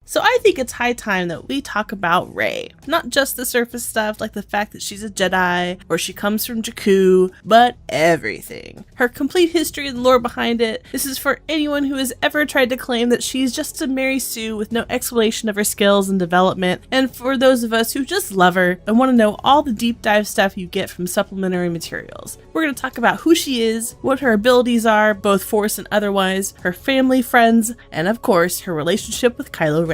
So I think it's high time that we talk about Rey. Not just the surface stuff like the fact that she's a Jedi or she comes from Jakku, but everything. Her complete history and lore behind it. This is for anyone who has ever tried to claim that she's just a Mary Sue with no explanation of her skills and development, and for those of us who just love her and want to know all the deep dive stuff you get from supplementary materials. We're going to talk about who she is, what her abilities are, both Force and otherwise, her family, friends, and of course, her relationship with Kylo Ren.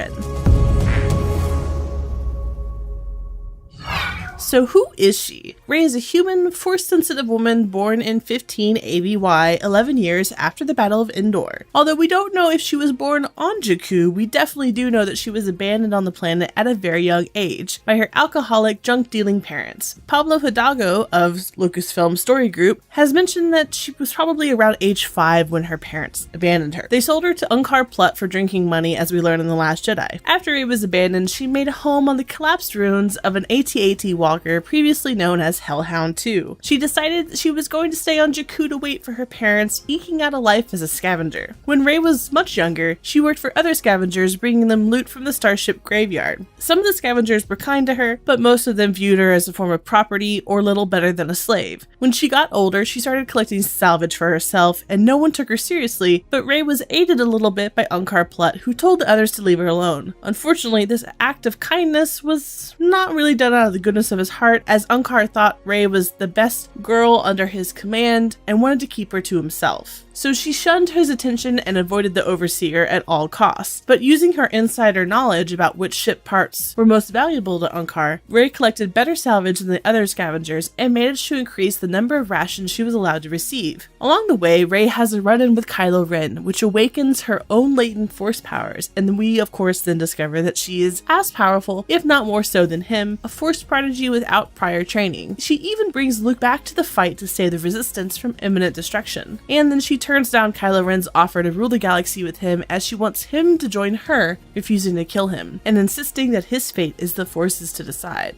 So who is she? Rey is a human, Force-sensitive woman born in 15 ABY, 11 years after the Battle of Endor. Although we don't know if she was born on Jakku, we definitely do know that she was abandoned on the planet at a very young age by her alcoholic, junk-dealing parents. Pablo Hidalgo of Lucasfilm Story Group has mentioned that she was probably around age 5 when her parents abandoned her. They sold her to Unkar Plutt for drinking money, as we learn in The Last Jedi. After Rey was abandoned, she made a home on the collapsed ruins of an AT-AT walker previously known as Hellhound 2. She decided that she was going to stay on Jakku to wait for her parents, eking out a life as a scavenger. When Rey was much younger, she worked for other scavengers, bringing them loot from the starship graveyard. Some of the scavengers were kind to her, but most of them viewed her as a form of property or little better than a slave. When she got older, she started collecting salvage for herself, and no one took her seriously, but Rey was aided a little bit by Unkar Plutt, who told the others to leave her alone. Unfortunately, this act of kindness was not really done out of the goodness of his heart, as Unkar thought Rey was the best girl under his command and wanted to keep her to himself. So she shunned his attention and avoided the overseer at all costs. But using her insider knowledge about which ship parts were most valuable to Unkar, Rey collected better salvage than the other scavengers and managed to increase the number of rations she was allowed to receive. Along the way, Rey has a run-in with Kylo Ren, which awakens her own latent Force powers, and we of course then discover that she is as powerful, if not more so than him, a Force prodigy without prior training. She even brings Luke back to the fight to save the Resistance from imminent destruction. And then she turns down Kylo Ren's offer to rule the galaxy with him, as she wants him to join her, refusing to kill him, and insisting that his fate is the Force's to decide.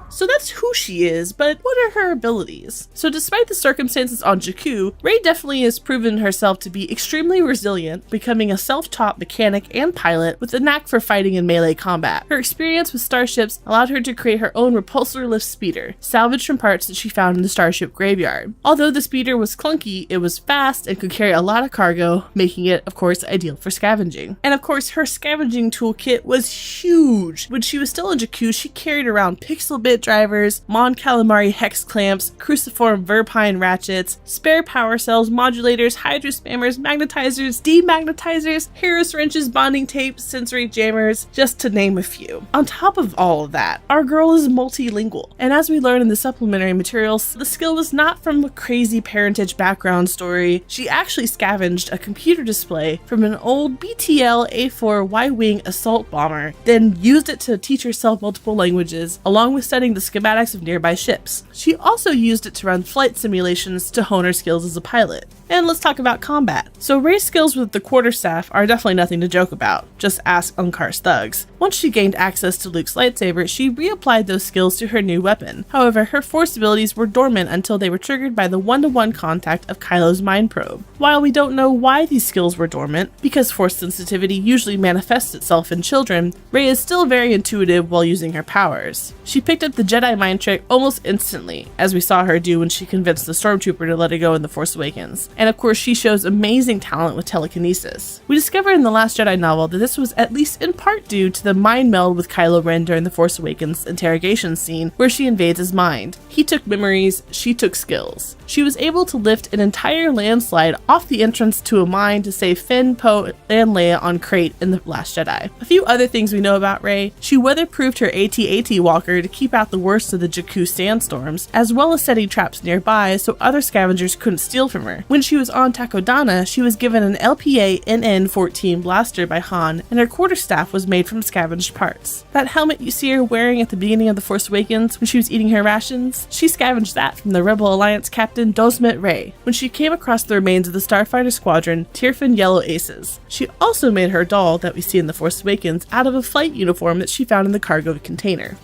So that's who she is, but what are her abilities? So despite the circumstances on Jakku, Rey definitely has proven herself to be extremely resilient, becoming a self-taught mechanic and pilot with a knack for fighting in melee combat. Her experience with starships allowed her to create her own repulsor lift speeder, salvaged from parts that she found in the starship graveyard. Although the speeder was clunky, it was fast and could carry a lot of cargo, making it, of course, ideal for scavenging. And of course, her scavenging toolkit was huge. When she was still in Jakku, she carried around pixel bit drivers, Mon Calamari hex clamps, cruciform Verpine ratchets, spare power cells, modulators, hydro spammers, magnetizers, demagnetizers, Harris wrenches, bonding tapes, sensory jammers, just to name a few. On top of all of that, our girl is multilingual, and as we learn in the supplementary materials, the skill was not from a crazy parentage background story. She actually scavenged a computer display from an old BTL A4 Y-Wing assault bomber, then used it to teach herself multiple languages, along with studying the schematics of nearby ships. She also used it to run flight simulations to hone her skills as a pilot. And let's talk about combat. So Rey's skills with the quarterstaff are definitely nothing to joke about. Just ask Unkar's thugs. Once she gained access to Luke's lightsaber, she reapplied those skills to her new weapon. However, her Force abilities were dormant until they were triggered by the one-to-one contact of Kylo's mind probe. While we don't know why these skills were dormant, because Force sensitivity usually manifests itself in children, Rey is still very intuitive while using her powers. She picked up the Jedi mind trick almost instantly, as we saw her do when she convinced the Stormtrooper to let it go in The Force Awakens. And of course, she shows amazing talent with telekinesis. We discover in The Last Jedi novel that this was at least in part due to the mind meld with Kylo Ren during The Force Awakens interrogation scene where she invades his mind. He took memories, she took skills. She was able to lift an entire landslide off the entrance to a mine to save Finn, Poe, and Leia on Crate in The Last Jedi. A few other things we know about Rey: she weatherproofed her AT-AT walker to keep out the worst of the Jakku sandstorms, as well as setting traps nearby so other scavengers couldn't steal from her. When she was on Takodana, she was given an LPA NN-14 blaster by Han, and her quarterstaff was made from scavenged parts. That helmet you see her wearing at the beginning of The Force Awakens when she was eating her rations, she scavenged that from the Rebel Alliance captain Dosmet Rey when she came across the remains of the Starfighter Squadron Tirfin Yellow Aces. She also made her doll that we see in The Force Awakens out of a flight uniform that she found in the cargo container.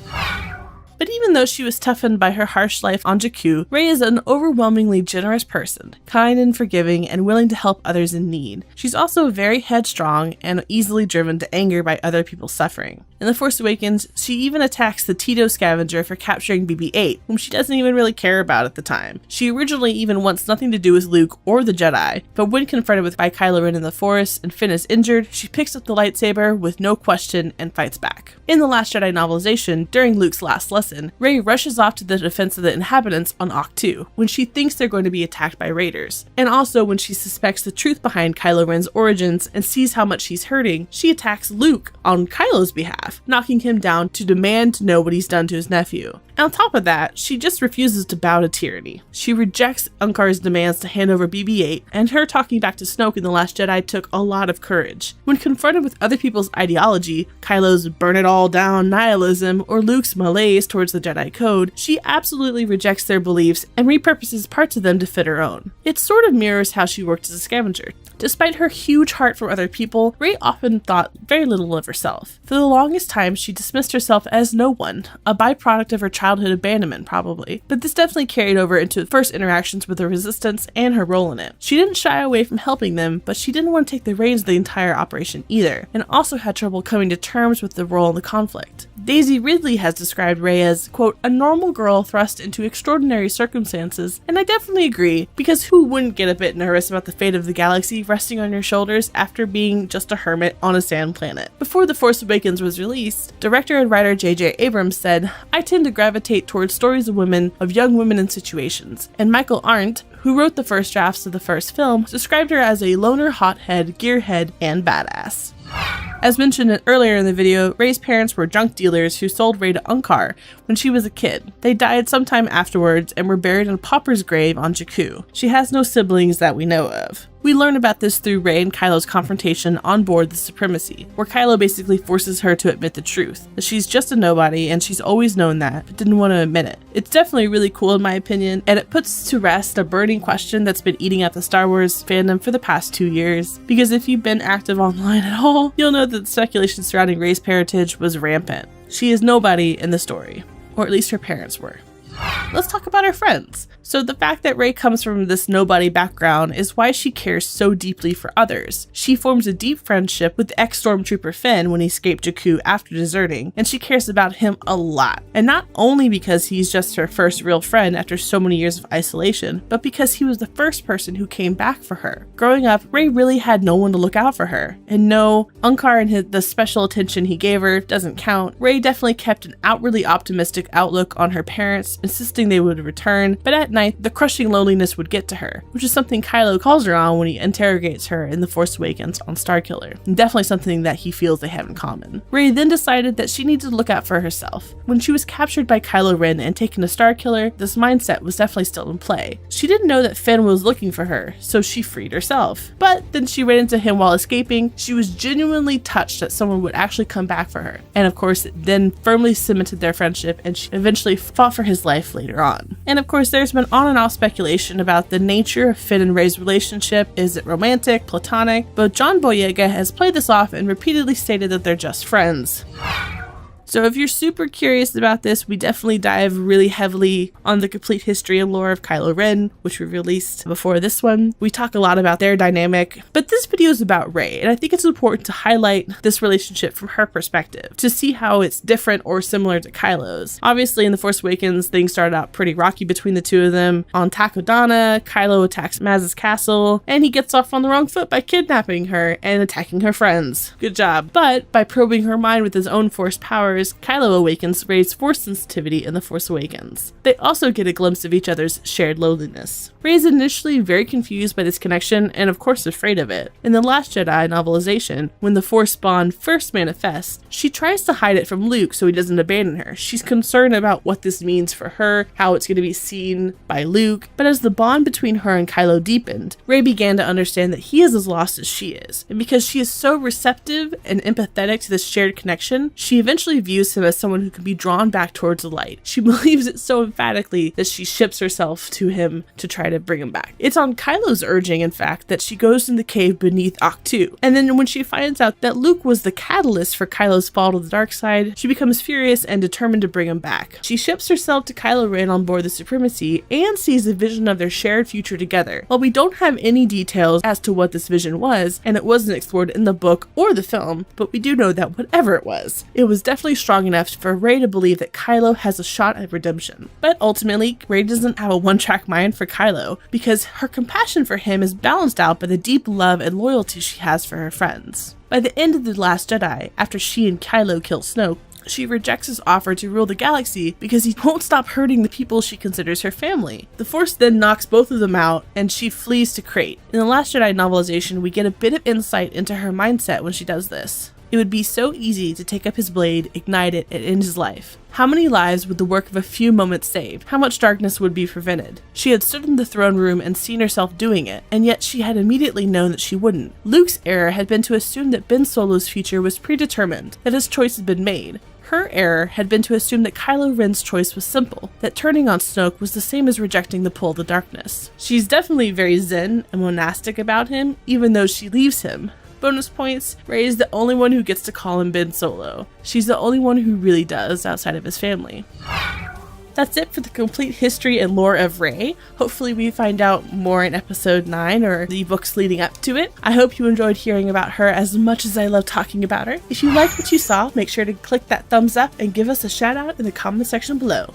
But even though she was toughened by her harsh life on Jakku, Rey is an overwhelmingly generous person, kind and forgiving and willing to help others in need. She's also very headstrong and easily driven to anger by other people's suffering. In The Force Awakens, she even attacks the Tito Scavenger for capturing BB-8, whom she doesn't even really care about at the time. She originally even wants nothing to do with Luke or the Jedi, but when confronted by Kylo Ren in the Force and Finn is injured, she picks up the lightsaber with no question and fights back. In The Last Jedi novelization, during Luke's last lesson, Rey rushes off to the defense of the inhabitants on Ahch-To, when she thinks they're going to be attacked by raiders. And also when she suspects the truth behind Kylo Ren's origins and sees how much he's hurting, she attacks Luke on Kylo's behalf, knocking him down to demand to know what he's done to his nephew. And on top of that, she just refuses to bow to tyranny. She rejects Unkar's demands to hand over BB-8, and her talking back to Snoke in The Last Jedi took a lot of courage. When confronted with other people's ideology, Kylo's burn it all down nihilism, or Luke's malaise towards the Jedi Code, she absolutely rejects their beliefs and repurposes parts of them to fit her own. It sort of mirrors how she worked as a scavenger. Despite her huge heart for other people, Rey often thought very little of herself. For the longest time, she dismissed herself as no one, a byproduct of her childhood abandonment probably, but this definitely carried over into first interactions with the Resistance and her role in it. She didn't shy away from helping them, but she didn't want to take the reins of the entire operation either, and also had trouble coming to terms with the role in the conflict. Daisy Ridley has described Rey as, quote, a normal girl thrust into extraordinary circumstances, and I definitely agree, because who wouldn't get a bit nervous about the fate of the galaxy resting on your shoulders after being just a hermit on a sand planet? Before The Force Awakens was released, director and writer J.J. Abrams said, I tend to gravitate towards stories of young women in situations, and Michael Arndt, who wrote the first drafts of the first film, described her as a loner, hothead, gearhead, and badass. As mentioned earlier in the video, Rey's parents were junk dealers who sold Rey to Unkar when she was a kid. They died sometime afterwards and were buried in a pauper's grave on Jakku. She has no siblings that we know of. We learn about this through Rey and Kylo's confrontation on board the Supremacy, where Kylo basically forces her to admit the truth, that she's just a nobody and she's always known that, but didn't want to admit it. It's definitely really cool in my opinion, and it puts to rest a burning question that's been eating at the Star Wars fandom for the past 2 years, because if you've been active online at all, you'll know that the speculation surrounding Rey's parentage was rampant. She is nobody in the story, or at least her parents were. Let's talk about her friends. So the fact that Rey comes from this nobody background is why she cares so deeply for others. She forms a deep friendship with ex-Stormtrooper Finn when he escaped Jakku after deserting, and she cares about him a lot. And not only because he's just her first real friend after so many years of isolation, but because he was the first person who came back for her. Growing up, Rey really had no one to look out for her. And no, Unkar and the special attention he gave her doesn't count. Rey definitely kept an outwardly optimistic outlook on her parents, insisting they would return, but at night, the crushing loneliness would get to her, which is something Kylo calls her on when he interrogates her in The Force Awakens on Starkiller, and definitely something that he feels they have in common. Rey then decided that she needed to look out for herself. When she was captured by Kylo Ren and taken to Starkiller, this mindset was definitely still in play. She didn't know that Finn was looking for her, so she freed herself. But then she ran into him while escaping. She was genuinely touched that someone would actually come back for her, and of course, then firmly cemented their friendship, and she eventually fought for his life later on. And of course, there's been on and off speculation about the nature of Finn and Rey's relationship. Is it romantic, platonic? But John Boyega has played this off and repeatedly stated that they're just friends. So if you're super curious about this, we definitely dive really heavily on the complete history and lore of Kylo Ren, which we released before this one. We talk a lot about their dynamic, but this video is about Rey, and I think it's important to highlight this relationship from her perspective, to see how it's different or similar to Kylo's. Obviously, in The Force Awakens, things started out pretty rocky between the two of them. On Takodana, Kylo attacks Maz's castle, and he gets off on the wrong foot by kidnapping her and attacking her friends. Good job. But by probing her mind with his own Force powers, Kylo awakens Rey's Force sensitivity in The Force Awakens. They also get a glimpse of each other's shared loneliness. Rey is initially very confused by this connection and of course afraid of it. In The Last Jedi novelization, when the Force bond first manifests, she tries to hide it from Luke so he doesn't abandon her. She's concerned about what this means for her, how it's going to be seen by Luke, but as the bond between her and Kylo deepened, Rey began to understand that he is as lost as she is. And because she is so receptive and empathetic to this shared connection, she eventually views him as someone who can be drawn back towards the light. She believes it so emphatically that she ships herself to him to try to bring him back. It's on Kylo's urging, in fact, that she goes in the cave beneath Ahch-To. And then when she finds out that Luke was the catalyst for Kylo's fall to the dark side, she becomes furious and determined to bring him back. She ships herself to Kylo Ren on board the Supremacy and sees a vision of their shared future together. While we don't have any details as to what this vision was, and it wasn't explored in the book or the film, but we do know that whatever it was definitely strong enough for Rey to believe that Kylo has a shot at redemption. But ultimately, Rey doesn't have a one-track mind for Kylo, because her compassion for him is balanced out by the deep love and loyalty she has for her friends. By the end of The Last Jedi, after she and Kylo kill Snoke, she rejects his offer to rule the galaxy because he won't stop hurting the people she considers her family. The Force then knocks both of them out, and she flees to Crate. In The Last Jedi novelization, we get a bit of insight into her mindset when she does this. It would be so easy to take up his blade, ignite it, and end his life. How many lives would the work of a few moments save? How much darkness would be prevented? She had stood in the throne room and seen herself doing it, and yet she had immediately known that she wouldn't. Luke's error had been to assume that Ben Solo's future was predetermined, that his choice had been made. Her error had been to assume that Kylo Ren's choice was simple, that turning on Snoke was the same as rejecting the pull of the darkness. She's definitely very zen and monastic about him, even though she leaves him. Bonus points, Rey is the only one who gets to call him Ben Solo. She's the only one who really does outside of his family. That's it for the complete history and lore of Rey. Hopefully we find out more in episode 9 or the books leading up to it. I hope you enjoyed hearing about her as much as I love talking about her. If you liked what you saw, make sure to click that thumbs up and give us a shout out in the comment section below.